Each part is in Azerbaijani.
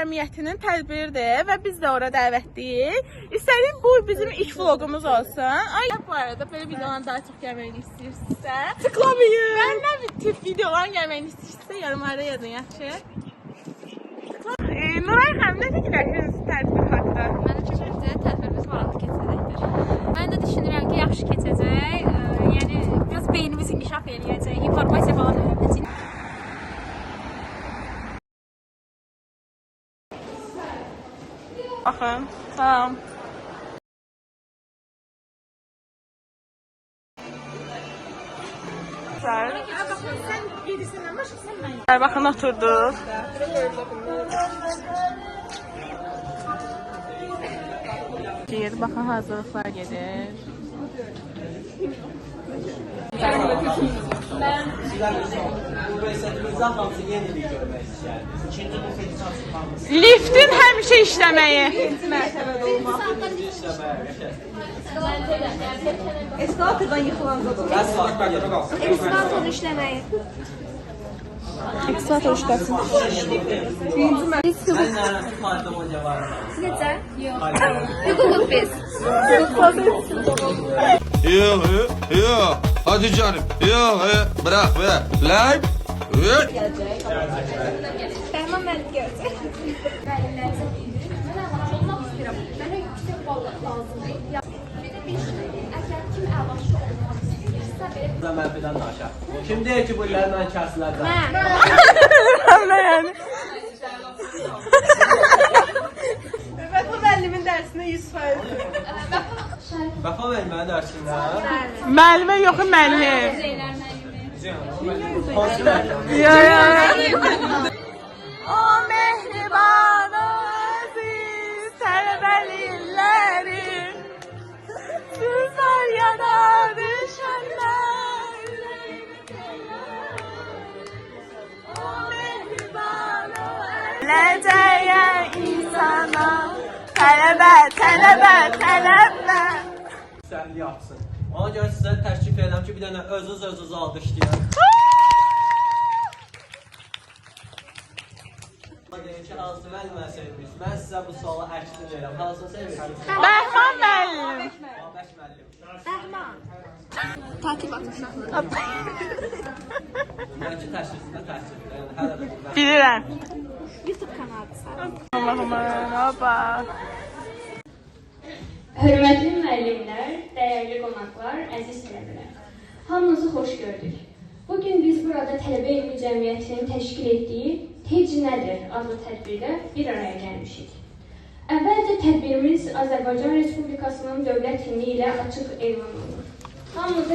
Cəmiyyətinin tədbiridir və biz də ora dəvətliyik. İstədim bu bizim ilk vlogumuz olsun. Ay, bu arada belə videoların daha çox gəlməyini istəyirsinizsə, tıklamayın. Məndən bir tip videoların gəlməyini istəyirsinizsə, yorumlarda yazın, yaxşı? Nuray xanım, nə fikirləşirsiniz tədbir haqqında? Məncə fikircə tədbirimiz maraqlı keçəcəkdir. Mən də düşünürəm ki, yaxşı keçəcək. Yəni biraz beynimiz inkişaf eləyəcək, informasiya falan öyrənəcək. Baxın, tamam. Sən gedisindən başqa sən mən. Baxın, oturduq. Baxın, hazırlıqlar gedir. Liftin həmişə işləməyi. Eskalatordan yıxılanda da. Eskalatorun işləməyi. Eskalator işləsin. Necə? Yox. Hüquq biz. Yok. Hadi canım. Yok. Bırak be. Lan. Bəhman müəllim görəcək. Müəllimlərimizi bildirir. Mən əlaçı olmaq istəyirəm. Mənə yüksək bal lazımdır. Bir də bir şey, əgər kim əlaçı olmaq istəyirsə, belə... Mənfidən aşağı. Kim deyir ki, bu illərin ankasılardan? Mən. Nə yəni? Vəfa müəllimin dərsinə 100%. Vəfa müəllimənin dərsində. Müəllimə yox, müəllim. Zeylər müəllimi. Hansı müəllim? Ya. O mehriban aziz tələbəliləri Sizler yana düşənlər O mehriban Ləcəyə insana Tələbə Səhli yapsın. Ona görə sizə təşkil edirəm ki, bir dənə özünüz alqışlayın. Ki, hansı müəllimə sevmişsiniz? Mən sizə bu sualı əksini verirəm. Hansını sevmişsiniz? Bəhman müəllim. Babəş müəllim. Bəhman. Tatil baxmışam. Mənki təşkilsində təşkildir. Yəni, hələ də burada. Bilirəm. YouTube kanalı sağ. Allah'ım, hoppa. Hörmətli müəllimlər, dəyərli qonaqlar, əziz tələbələr. Hamınızı xoş gördük. Bugün biz burada Tələbə Elmi Cəmiyyətinin təşkil etdiyi TEC nədir adlı tədbirdə bir araya gəlmişik. Əvvəlcə tədbirimiz Azərbaycan Respublikasının dövlət himni ilə açıq elan olunur. Hamınızı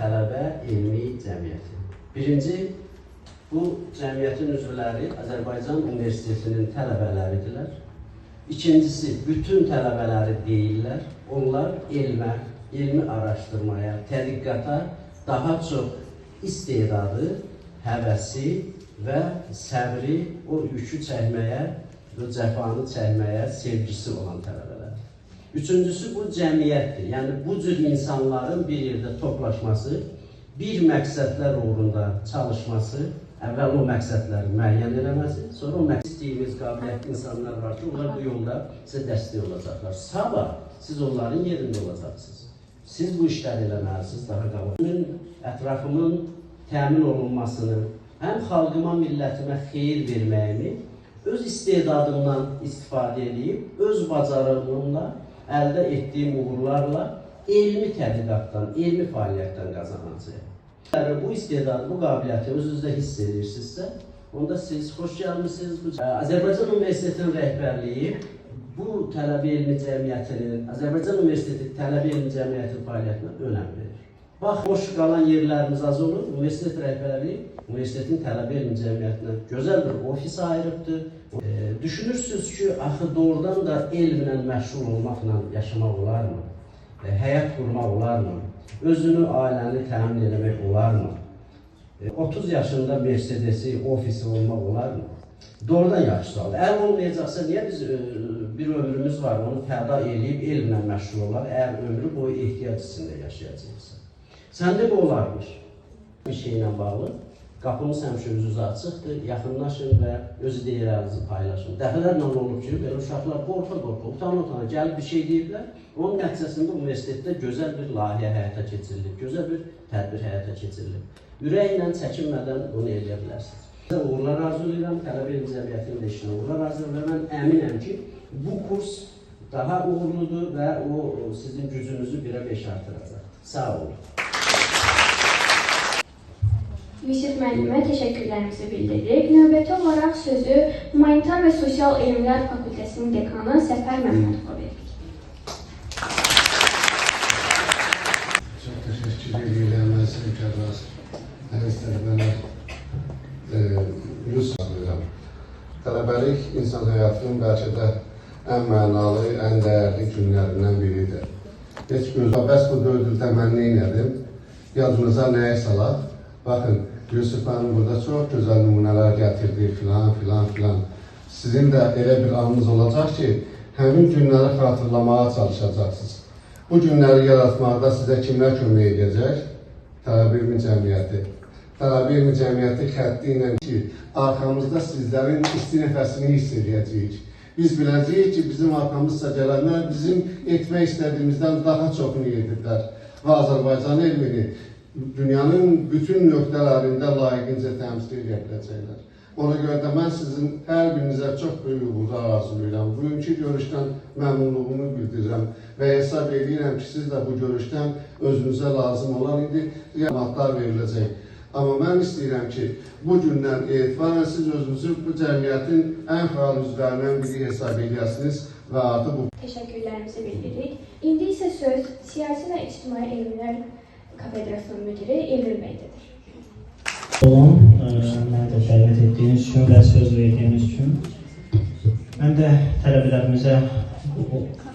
Tələbə Elmi Cəmiyyəti. Birinci, bu cəmiyyətin üzvləri Azərbaycan Universitetinin tələbələridirlər. İkincisi, bütün tələbələri deyirlər. Onlar elmi araşdırmaya, tədqiqata daha çox istedadı, həvəsi və səbri, o yükü çəkməyə, o cəfanı çəkməyə sevgisi olan tələbələr. Üçüncüsü, bu cəmiyyətdir. Yəni, bu cür insanların bir yerdə toplaşması, bir məqsədlər uğrunda çalışması, əvvəl o məqsədləri müəyyən eləməsi, sonra o istədiyimiz qabiliyyətli insanlar var ki, onlar bu yolda sizə dəstək olacaqlar. Sabah siz onların yerində olacaqsınız. Siz bu işləri eləməlisiniz daha qabaq. Ətrafımın təmin olunmasını, həm xalqıma, millətimə xeyir verməyimi, öz istedadımdan istifadə edib, öz bacarığımla, əldə etdiyim uğurlarla elmi tədqiqatdan, elmi fəaliyyətdən qazanacağım. Bu istedadı, bu qabiliyyəti özünüzdə hiss edirsinizsə, onda siz xoş gəlmişsiniz. Azərbaycan Universitetinin rəhbərliyi bu Tələbə Elmi Cəmiyyətinin, Azərbaycan Universiteti Tələbə Elmi Cəmiyyətinin fəaliyyətinə önəm verir. Bax, boş qalan yerlərimiz az olur. Universitet rəhbərliyi Universitetin Tələbə Elmi Cəmiyyətinə gözəl bir ofis ayırıbdır. Düşünürsünüz ki, axı doğrudan da elmlə məşğul olmaqla yaşamaq olarmı? Həyat qurmaq olarmı? Özünü, ailəni təmin eləmək olarmı? 30 yaşında Mercedesi, ofisi olmaq olarmı? Doğrudan yaxşı sual. Əgər olmayacaqsa, niyə biz bir ömrümüz var, onu fəda eləyib elmlə məşğul olar, əgər ömrü boyu ehtiyac içində yaşayacaqsa? Səndə bu olarmış. Bir şeylə bağlı Qapımız həmişə üzünüz açıqdır, yaxınlaşın və öz ideyələrinizi paylaşın. Dəfələrlə olub ki, belə uşaqlar qorxa-qorxa, utana-utana gəlib bir şey deyirlər. Onun nəticəsində universitetdə gözəl bir layihə həyata keçirilir, gözəl bir tədbir həyata keçirilir. Ürəklə, çəkinmədən bunu eləyə bilərsiniz. Sizə uğurlar arzu edirəm, tələbə elm cəmiyyətinin işinə uğurlar arzu edirəm və mən əminəm ki, bu kurs daha uğurludur və o sizin gücünüzü 1-ə 5 artıracaq. Sağ olun. Yusif müəllimə təşəkkürlərimizi bildiririk. Növbəti olaraq sözü Humanitar və Sosial Elmlər Fakültəsinin dekanı Səfər Məmmədova veririk. Çox təşəkkür edirəm, əziz mükarraz, əziz tələbələr, Yusuf adıram. Tələbəlik insan həyatının bəlkə də ən mənalı, ən dəyərli günlərindən biridir. Heç gözə bəs bu 4 il təmənni elədim, yadınıza nəyə salaq? Baxın, Yusuf mənim burada çox gözəl nümunələr gətirdi, filan. Sizin də elə bir anınız olacaq ki, həmin günləri xatırlamağa çalışacaqsınız. Bu günləri yaratmaqda sizə kimlər kömək edəcək? Tələbə elmi cəmiyyəti. Tələbə elmi cəmiyyəti xətti ilə ki, arxamızda sizlərin isti nəfəsini hiss edəcəyik. Biz biləcəyik ki, bizim arxamızda gələnlər bizim etmək istədiyimizdən daha çoxunu edirlər. Və Azərbaycan elmini dünyanın bütün nöqtələrində layiqincə təmsil edə biləcəklər. Ona görə də mən sizin hər birinizə çox böyük uğurlar arzulayıram. Bugünkü görüşdən məmnunluğumu bildirirəm və hesab edirəm ki, siz də bu görüşdən özünüzə lazım olan məlumatlar veriləcək. Amma mən istəyirəm ki, bu gündən etibarən siz özünüzü bu cəmiyyətin ən fəal üzvlərindən biri hesab edəsiniz və artıq bu... Təşəkkürlərimizi bildiririk. İndi isə söz Siyasi və İctimai Elmlər Kafedrasının müdiri Emil Bey'dedir. Olun, mənə də dəvət etdiyiniz üçün və söz verdiyiniz üçün. Mən də tələbələrimizə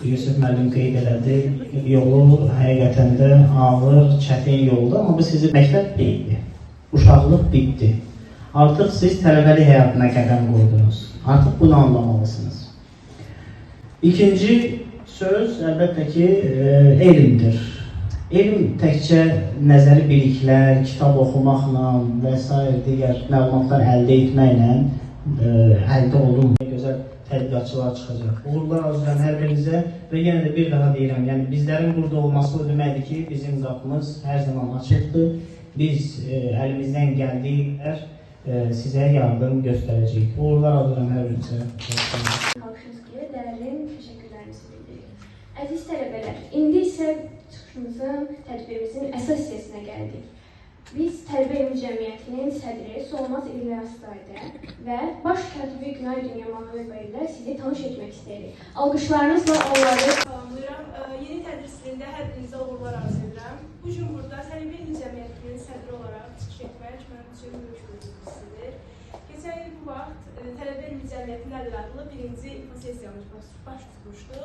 Yusuf müəllim qeyd elədi, yolu həqiqətən də ağır, çətin yoldur, amma bu sizin məktəb deyildi. Uşaqlıq bitdi. Artıq siz tələbəlik həyatına qədəm qoydunuz. Artıq bunu anlamalısınız. İkinci söz əlbəttə ki, elmdir. Elm təkcə nəzəri biliklər, kitab oxumaqla və s. digər məlumatlar əldə etməklə əldə olunmuyor. Gözəl tədqiqatçılar çıxacaq. Uğurlar arzulayıram hər birinizə və yenə də bir daha deyirəm, yəni bizlərin burada olması o deməkdir ki, bizim qapımız hər zaman açıqdır. Biz əlimizdən gəldiyi sizə yardım göstərəcəyik. Uğurlar arzulayıram hər birinizə. Qalxınızı dəyərli təşəkkürlərimizi bildiririk. Əziz tələbələr, indi isə çıxışımızın, tədbirimizin əsas hissəsinə gəldik. Biz Tələbə Elmi Cəmiyyətinin sədri Solmaz İlyaszadə və baş katibi Günay Dünya Mahaveva ilə sizi tanış etmək istəyirik. Alqışlarınızla onları salamlayıram. Yeni tədris ilində hər birinizə uğurlar arzu edirəm. Bu gün burada Tələbə Elmi Cəmiyyətinin sədri olaraq çıxış etmək mənim üçün böyük bir hissdir. Keçən il bu vaxt Tələbə Elmi Cəmiyyəti nədir adlı birinci sessiyamız baş tutmuşdu.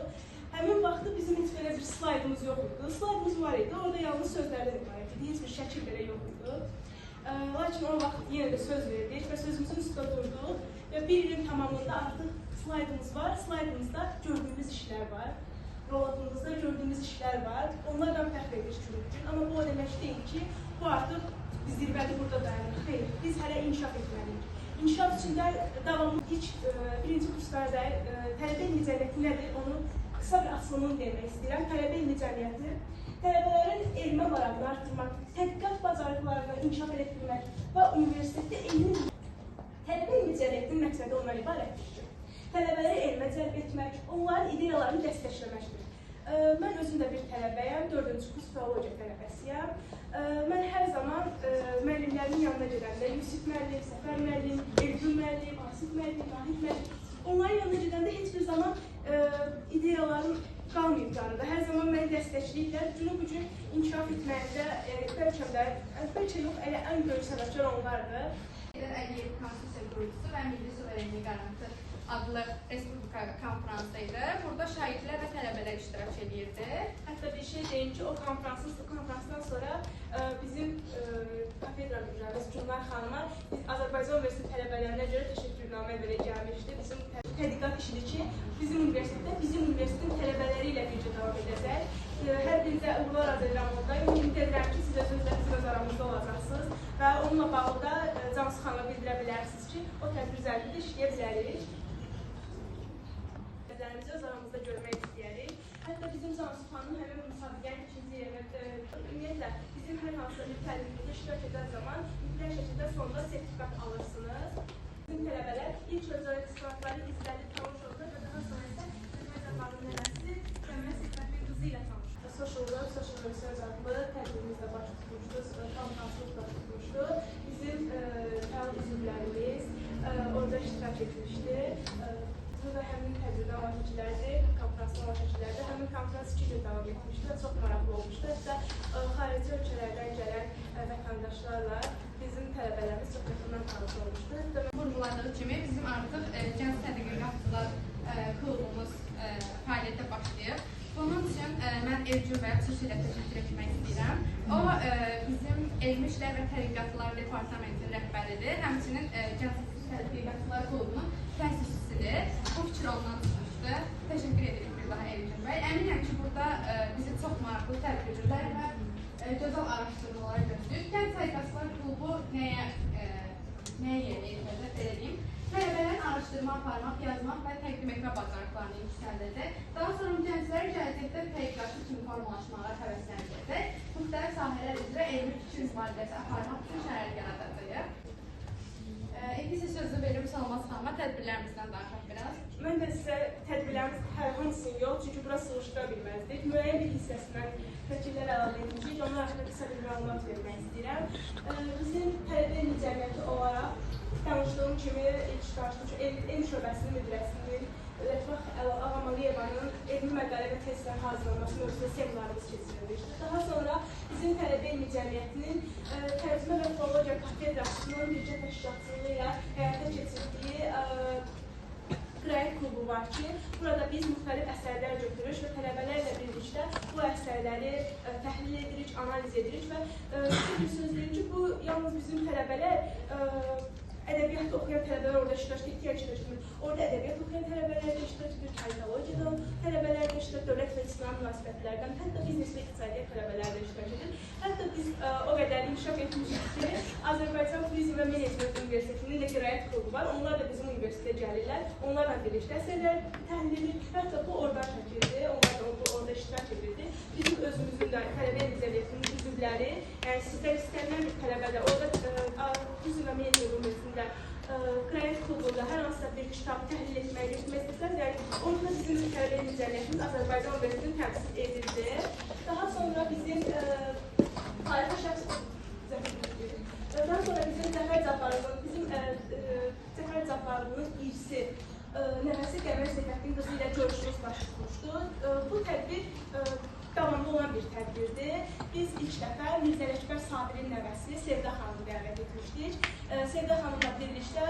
Həmin vaxtda bizim heç belə bir slaydımız yox idi. Slaydımız var idi, orada yalnız sözlərdən ibarət idi, heç bir şəkil belə yox idi. Lakin o vaxt yenə də söz verdik və sözümüzün üstündə durduq və bir ilin tamamında artıq slaydımız var. Slaydımızda gördüyümüz işlər var, robotumuzda gördüyümüz işlər var. Onlardan fəxr edirik gün. Amma bu o demək deyil ki, bu artıq biz zirvədə burada dayanırıq. Xeyr, biz hələ inkişaf etməliyik. İnkişaf içində davamlı birinci kurslarda tələbə elmi cəmiyyəti nədir, onu qısa bir açılımını demək istəyirəm. Tələbə elmi cəmiyyəti tələbələrin elmə marağını artırmaq, tədqiqat bacarıqlarını inkişaf etdirmək və universitetdə tələbə elmi cəmiyyətinin məqsədi ondan ibarətdir ki, tələbələri elmə cəlb etmək, onların ideyalarını dəstəkləməkdir. Mən özüm də bir tələbəyəm, 4-cü kurs filologiya tələbəsiyəm. Mən hər zaman müəllimlərimin yanına gedəndə Yusif müəllim, Səfər müəllim, Elgün müəllim, Asif müəllim, Nahid müəllim, onların yanına gedəndə heç bir zaman ideyalarım qalmayıb yanında. Hər zaman məni dəstəkləyirlər. Bu gün inkişaf etməyində bəlkə yox, elə ən böyük səbəbçilər onlardır. Əliyev Konstitusiya Qurultusu və Milli Suverenlik Qarantı adlı Respublika konferansıydı. Burada şahidlər və tələbələr iştirak edirdi. Hətta bir şey deyim ki, o konferansdan sonra bizim kafedra müdürümüz Cümlər xanıma Azərbaycan Universiteti tələbələrinə görə təşəkkürnamə belə gəlmişdi. Bizim tədqiqat işidir ki, bizim universitetin tələbələri ilə bircə davam edəcək. Hər birinizə uğurlar arzu edirəm orada. Ümid edirəm ki, siz özünüzlə bizim öz aramızda olacaqsınız və onunla bağlı da bilərsiniz ki, o tədbir üzərində işləyə bilərik. Bizlərimizi öz aramızda görmək istəyərik. Hətta bizim Zansufanın həmin müsabiqənin ikinci yerinə ümumiyyətlə bizim hər hansısa bir təlimimizdə iştirak edən zaman mütləq şəkildə sonunda sertifikat alırsınız. Bizim tələbələr ilk özləri sertifikatları izlədib tanış oldu və daha sonra isə Azərbaycanın nəvəsi Cəmiyyət Sekretəri qızı ilə tanış oldu. Social Research adlı tədbirimizlə baş tutmuşdu, konferansımızla tutmuşdu. Bizim fəal üzvlərimiz orada iştirak etmişdi. Və həmin tədbirdə amaççilərdir, konferansın amaççilərdir. Həmin konferans 2 gün davam etmişdi və çox maraqlı olmuşdu. Hətta xarici ölkələrdən gələn vətəndaşlarla bizim tələbələrimiz çox yaxından tanış olmuşdu. Vurğuladığı kimi bizim artıq Gənc Tədqiqatçılar klubumuz fəaliyyətə başlayıb. Bunun üçün mən Evcün bəyə xüsusilə təşəkkür etmək istəyirəm. O, bizim Elmi İşlər və Tədqiqatlar Departamentinin rəhbəridir. Həmçinin Gənc Tədqiqatçılar klubunun təsisçisidir. Bu fikir ondan çıxmışdı. Təşəkkür edirik bir daha Evcün bəy. Əminəm ki, burada bizi çox maraqlı tədbirlər və gözəl araşdırmalar götürür. Gənc Tədqiqatçılar klubu nəyə yerinə yetirir? Tələbələrin araşdırma aparmaq, yazmaq və təqdim etmə bacarıqlarını yüksəldəcək. Daha sonra gəncləri gələcəkdə tədqiqatçı kimi formalaşmağa həvəsləndirəcək. Müxtəlif sahələr üzrə elmi fikir mübadiləsi aparmaq üçün şərait yaradacaq. İndi isə sözü verim Salmaz xanıma tədbirlərimizdən danışaq biraz. Mən də sizə tədbirlərimiz hər hansını yox, çünki bura sığışdıra bilməzdik. Müəyyən bir hissəsindən fikirlər əlavə etmişik, onlar haqqında qısa bir məlumat vermək istəyirəm. Bizim tələbə cəmiyyəti olaraq danışdığım kimi ilk danışdığım elm şöbəsinin müdirəsinin Rəfah Ağamaliyevanın elmi məqalə və testlər hazırlanması mövzusunda seminarımız keçirilmişdir. Daha sonra bizim tələbə elmi cəmiyyətinin tərcümə və filologiya kafedrasının bircə təşkilatçılığı ilə həyata keçirdiyi qiraət klubu var ki, burada biz müxtəlif əsərlər götürürük və tələbələrlə birlikdə bu əsərləri təhlil edirik, analiz edirik və bir söz deyim ki, bu yalnız bizim tələbələr ədəbiyyatda oxuyan tələbələr orada iştirak edir. Orada ədəbiyyat oxuyan tələbələr də iştirak edir, politologiyadan tələbələr də iştirak edir, dövlət və ictimai münasibətlərdən, hətta biznes və iqtisadiyyat tələbələr də iştirak edir. Hətta biz o qədər inkişaf etmişik ki, Azərbaycan Turizm və Menecment Universitetinin də qiraət klubu var. Onlar da bizim universitetə gəlirlər, onlarla birlikdə əsərlər təhlil edir. Hətta bu oradan çəkildi, onlar da orada iştirak edirdi. Bizim özümüzün də tələbə cəmiyyətinin üzvləri, yəni sizlər istənilən bir tələbədə orada Turizm və Menecment Universitetində qiraət klubunda hər hansısa bir kitab təhlil etməyi götürmək orada bizim tələbə cəmiyyətimiz Azərbaycan Universitetinin təmsil edildi. Daha sonra bizim tarixi şəxs daha sonra bizim Zəfər Cabbarlının irsi nəvəsi Qəmər Zeynəbin qızı ilə görüşümüz baş tutmuşdu. Bu tədbir davamlı olan bir tədbirdir. Biz ilk dəfə Mirzə Ələkbər Sabirin nəvəsi Sevda xanımı dəvət etmişdik. Sevda xanımla birlikdə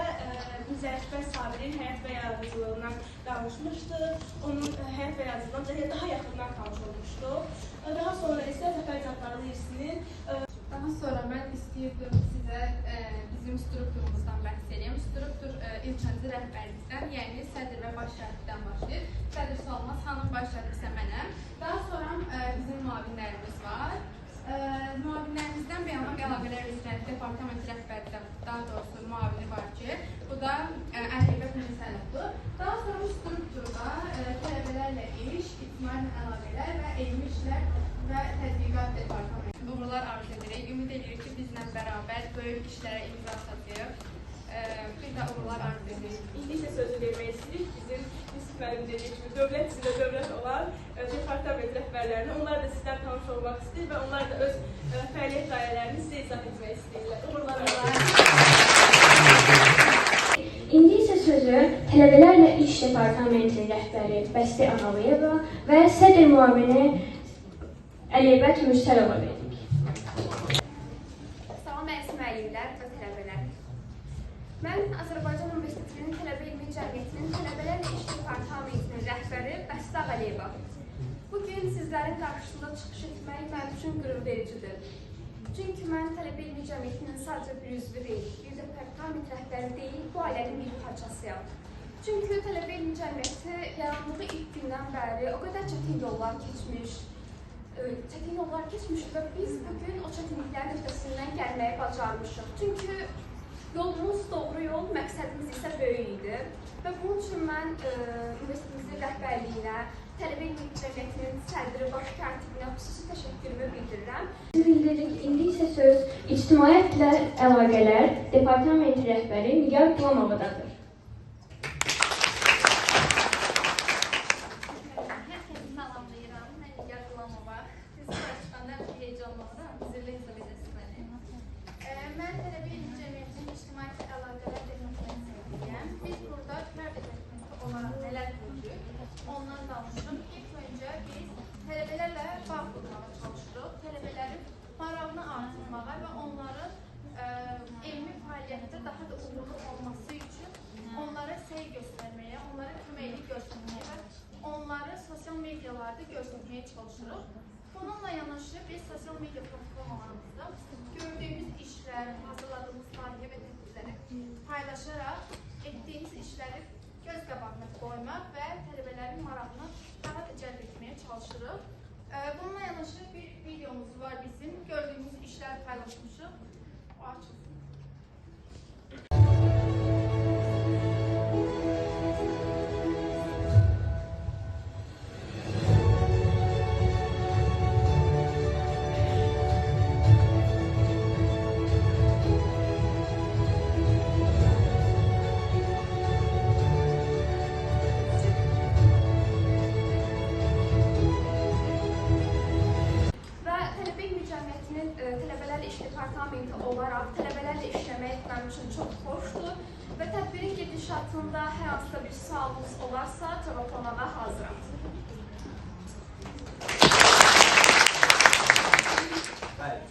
Mirzə Ələkbər Sabirin həyat və yaradıcılığından danışmışdıq. Onun həyat və yaradıcılığından daha yaxından tanış olmuşduq. Daha sonra isə Zəfər Cabbarlı irsinin Daha sonra mən istəyirdim sizə bizim strukturumuzdan bəhs edeyim. Struktur ilk öncə rəhbərlikdən, yəni sədr və baş şərifdən başlayır. Sədr Salmaz xanım, baş şərif isə mənəm. Daha sonra bizim müavinlərimiz var. Müavinlərimizdən Beynəlxalq Əlaqələr üzrə departament rəhbərindən, daha doğrusu müavini var ki, bu da Əlhəybət Müsəlləfli. Daha sonra strukturda tələbələrlə iş, ictimai əlaqələr və elmi işlər və tədqiqat departamenti uğurlar arzu edirik. Ümid edirik ki, bizlə bərabər böyük işlərə imza atacağıq. Bir də uğurlar arzu edirik. İndi isə sözü vermək istəyirik bizim Yusuf müəllim dediyi kimi dövlət sizdə dövlət olan departament rəhbərlərini. Onlar da sizdən tanış olmaq istəyir və onlar da öz fəaliyyət dairələrini sizə izah etmək istəyirlər. Uğurlar İndi isə sözü Tələbələrlə İş Departamentinin rəhbəri Bəsti Ağalayeva və sədr müavini Əlibət Mürsəlova veririk. Salam əziz müəllimlər və tələbələr. Mən Azərbaycan Universitetinin Tələbə Elmi Cəmiyyətinin Tələbələrlə İş Departamentinin rəhbəri Bəsti Ağalayeva. Bugün sizlərin qarşısında çıxış etmək mənim üçün qürur vericidir. Çünki mən Tələbə Elmi Cəmiyyətinin sadəcə bir üzvü deyil, bir departament rəhbəri deyil, bu ailənin bir parçasıyam. Çünki Tələbə Elmi Cəmiyyəti yarandığı ilk gündən bəri o qədər çətin yollar keçmiş və biz bugün o çətinliklərin öhdəsindən gəlməyi bacarmışıq. Çünki Yolumuz doğru yol, məqsədimiz isə böyük idi. Və bunun üçün mən universitetimizin rəhbərliyinə, Tələbə İlmi Cəmiyyətinin sədri, baş katibinə xüsusi təşəkkürümü bildirirəm. Bildirdik, indi isə söz İctimaiyyətlə Əlaqələr Departamenti rəhbəri Nigar Qulamovadır. Herkese salamlayıram. Mən Nigar Qulamova. Siz çıxanda heyecanlanıram. Bizimlə hesab edəsiniz məni. Mən Tələbə İlmi Cəmiyyətinin İctimaiyyətlə Əlaqələr Departamentiyəm. Biz burada Tələbə Departamenti olaraq nələr gördük? Ondan danışırım. İlk öncə biz tələbələrlə bağ qurmağa çalışırıq. Tələbələrin marağını artırmağa və onların elmi fəaliyyətdə daha da uğurlu olması üçün onlara səy göstərməyə, onlara köməklik göstərməyə və onları sosial medialarda göstərməyə çalışırıq. Bununla yanaşı biz sosial media platformalarımızda gördüyümüz işlər, hazırladığımız layihə və tədbirləri paylaşaraq etdiyimiz işləri göz qabağına qoymaq və tələbələrin marağını daha da cəlb etməyə çalışırıq. Bununla yanaşı bir videomuz var bizim. Gördüyümüz işlər paylaşmışıq. O açılsın. Tələbələrlə İş Departamenti olaraq tələbələrlə işləmək mənim üçün çox xoşdur və tədbirin gedişatında hər hansısa bir sualınız olarsa cevablamağa hazıram.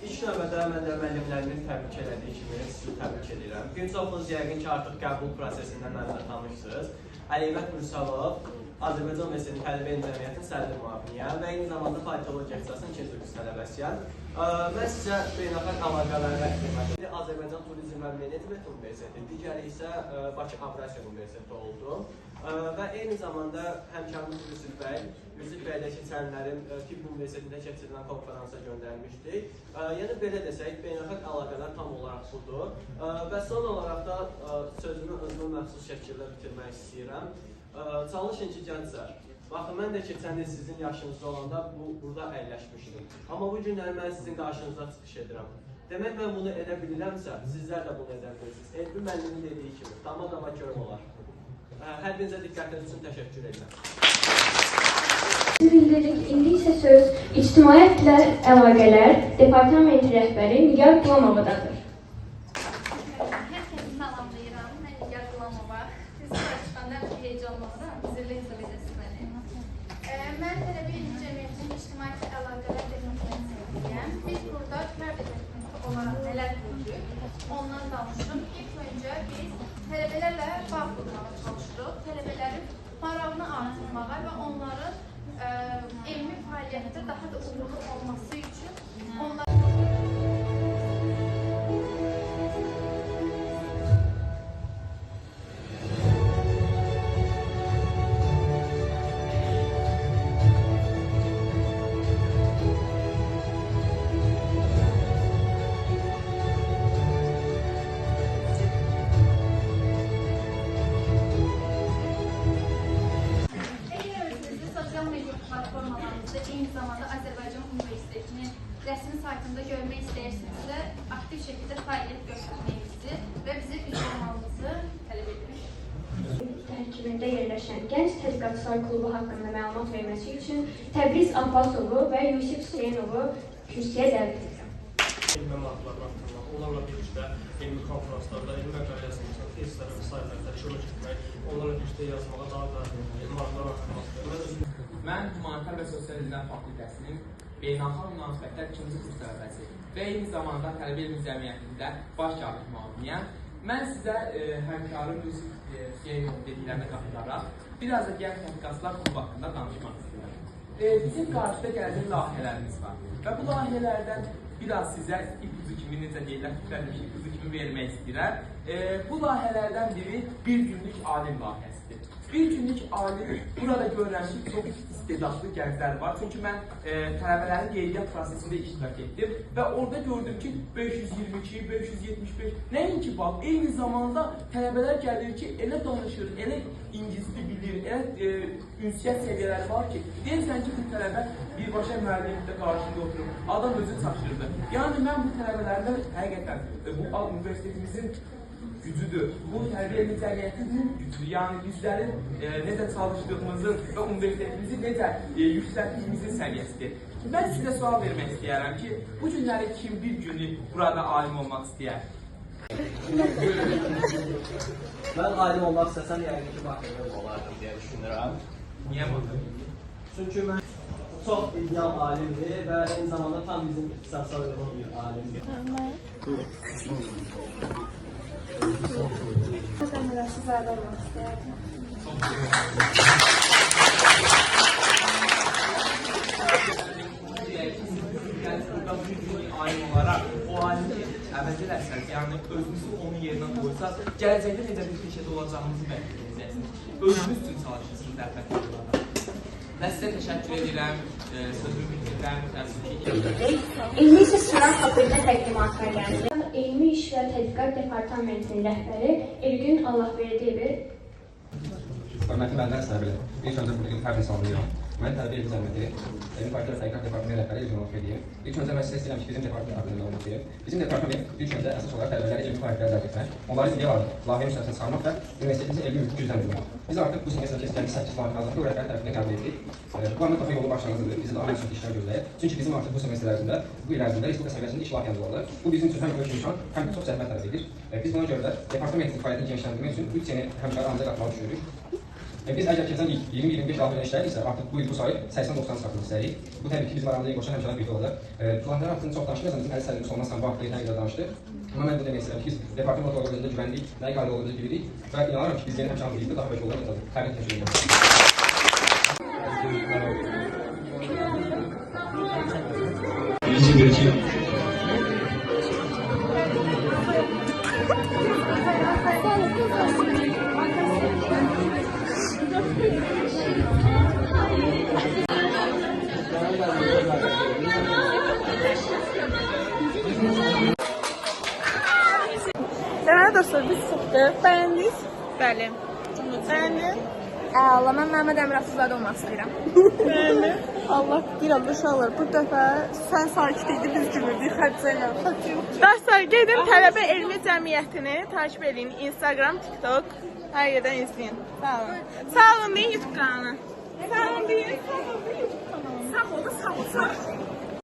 İlk növbədə mən də müəllimlərimi təbrik elədiyi kimi sizi təbrik edirəm. Bir çoxunuz yəqin ki, artıq qəbul prosesindən mənimlə tanışsınız. Əliyevət Mürsəlov, Azərbaycan Universitetinin Tələbə İlmi Cəmiyyətinin sədri müaviniyəm və eyni zamanda politologiya ixtisasının 2-ci kurs tələbəsiyəm. Mən sizə beynəlxalq əlaqələr və xidməti Azərbaycan Turizm və Menecment Universiteti, digəri isə Bakı Avrasiya Universiteti oldu. Və eyni zamanda həmkarımız Yusuf bəy də keçənlərin Tibb Universitetində keçirilən konferansa göndərmişdik. Yəni belə desək, beynəlxalq əlaqələr tam olaraq budur. Və son olaraq da sözümü özümə məxsus şəkildə bitirmək istəyirəm. Çalışın ki, gənclər. Baxın, mən də keçən il sizin yaşınızda olanda burada əyləşmişdim. Amma bu günləri mən sizin qarşınıza çıxış edirəm. Demək, mən bunu edə bilirəmsə, sizlər də bunu edə bilirsiniz. Elmi müəllimin dediyi kimi, dama görüm olar. Hər birinizə diqqətiniz üçün təşəkkür edirəm. Bildirdik, indi isə söz İctimaiyyətlə Əlaqələr Departamenti rəhbəri Nigar Qulamovadır. Herkese salamlayıram. Mən Nigar Qulamova. Siz çıxanda heyecanlanıram. Bizimlə hesab edəsiniz məni. Mən Tələbə İlmi Cəmiyyətinin İctimaiyyətlə Əlaqələr Departamentiyəm. Biz burada Tələbə Departamenti olaraq nələr gördük? Ondan danışırım. İlk öncə biz tələbələrlə bağ qurmağa çalışırıq. Tələbələrin marağını artırmağa və onların elmi fəaliyyətdə daha da uğurlu olması üçün onları eyni zamanda Azərbaycan Universitetinin rəsmi saytında görmək istəyirsinizsə, aktiv şəkildə fəaliyyət göstərməyinizi və bizi bilgi olmanızı tələb edirik. Tərkibində yerləşən Gənc Tədqiqatçılar Klubu haqqında məlumat verməsi üçün Təbriz Abbasovu və Yusif Süleynovu kürsüyə dəvət edirəm. Elmi maraqlarını artırmaq, onlarla birlikdə elmi konferanslarda, elmi məqalə yazmaq, testlərə və saytlərdə iştirak etmək, onlarla birlikdə yazmağa daha da maraqlar artırmaq. Mən humanitar və sosial elmlər fakültəsinin beynəlxalq münasibətlər 2-ci kurs tələbəsi və eyni zamanda Tələbə İlmi Cəmiyyətində baş katib müaviniyəm. Mən sizə həmkarım Yusuf Süleynovun dediklərinə qatılaraq biraz da Gənc Tədqiqatçılar Klubu haqqında danışmaq istəyirəm. Bizim qarşıda gələcək layihələrimiz var və bu layihələrdən biraz sizə ipucu kimi, necə deyirlər, tüklənmiş ipucu kimi vermək istəyirəm. Bu layihələrdən biri bir günlük alim layihəsidir. Bir günlük alim burada görürəm ki, çox istedadlı gənclər var. Çünki mən tələbələrin qeydiyyat prosesində iştirak etdim və orada gördüm ki, 522, 575, nəinki bax, eyni zamanda tələbələr gəlir ki, elə danışır, elə ingilisli bilir, elə ünsiyyət səviyyələri var ki, deyirsən ki, bu tələbə birbaşa müəllimdə qarşında oturur, adam özü çaşırdı. Yəni, mən bu tələbələrdən həqiqətən, bu universitetimizin gücüdür, bu tərbiyəli cəmiyyətinin gücüdür. Yəni, bizlərin necə çalışdığımızın və universitetimizi necə yüksəltdiyimizin səviyyəsidir. Mən sizə sual vermək istəyərəm ki, bu günləri kim bir günü burada alim olmaq istəyər? Mən alim olmaq istəsəm, yəqin ki, bakteriyam olardım deyə düşünürəm. Niyə bu? Çünki mən çox ideal alimdir və eyni zamanda tam bizim ixtisasa uyğun bir alimdir. Mən Rəşizadə olmaq istəyərdim. Burada bir günlük alim olaraq o alimi əvəz edərsəz, yəni özünüzü onun yerinə qoysaq, gələcəkdə necə bir peşədə olacağımızı bəkləyəcəksiniz. Özünüz üçün çalışırsınız əlbəttə. Və sizə təşəkkür edirəm, sözümü bitirirəm, Elmi İş və Sınav Fakültə təqdimatına gəldi. Elmi İş və Tədqiqat Departamentinin rəhbəri Elgün Allahverdiyevi. Hörmətli müəllimlər, sizə bilir. İlk öncə burada hər bir sallayıram. Mən tərbiyə elmi cəmiyyəti, Elmi Fakültə Tədqiqat Departamentinin rəhbəri Elgün Allahverdiyev. İlk öncə mən sizə istəyirəm ki, bizim departament haqqında olmaq istəyir. Bizim departament ilk öncə əsas olaraq tələbələri elmi fəaliyyətlərə cəlb etmək, onları ideya vardır, layihə müstəvisinə çıxarmaq və universitetimizin elmi mühitini gücləndirmək. Biz artıq bu semestr keçirdiyi 8 layihə hazırlığı bu rəhbər tərəfindən qəbul etdik. Bu anlıqda yolu başlanğıcıdır. Bizi daha məşğul işlər gözləyir. Çünki bizim artıq bu semestr ərzində, bu il ərzində respublika səviyyəsində iş layihəmiz olacaq. Bu bizim üçün həm böyük imkan, həm də çox zəhmət tələb edir. Biz buna görə də departamentin fəaliyyətini genişləndirmək üçün 3 yeni həmkarlarımıza qatılmaq düşünürük. Biz əgər keçən il 20-25 layihə işləyiriksə, artıq bu il bu sayı 80-90 çıxartmaq istəyirik. Bu təbii ki, bizim aramızda qoşan həmkarlar birlikdə olacaq. Layihələr haqqında çox danışmayacağım, bizim əziz sərimiz olmazsa bu haqqda yetəri qədər danışdıq. Amma mən bunu demək istəyirəm ki, biz departament orqanizasında güvənlik, nəyə qayda olduğumuzu bilirik və inanıram ki, biz yeni həmkarlar birlikdə daha böyük olacaq. Təbrik təşəkkür edirəm. Deməli dostlar, biz çıxdıq. Bəyəndiniz? Bəli. Bəyəndin? Əla, mən Məhəmməd Əmrasızzadə olmaq istəyirəm. Bəli. Allah deyirəm, uşaqlar, bu dəfə sən sakit idi, biz gülürdük xərcə ilə. Dostlar, gedin tələbə elmi cəmiyyətini takip edin. Instagram, TikTok, hər yerdən izləyin. Sağ olun. Sağ olun deyin YouTube kanalına. Sağ olun deyin. Sağ olun YouTube kanalına. Sağ olun, sağ olun.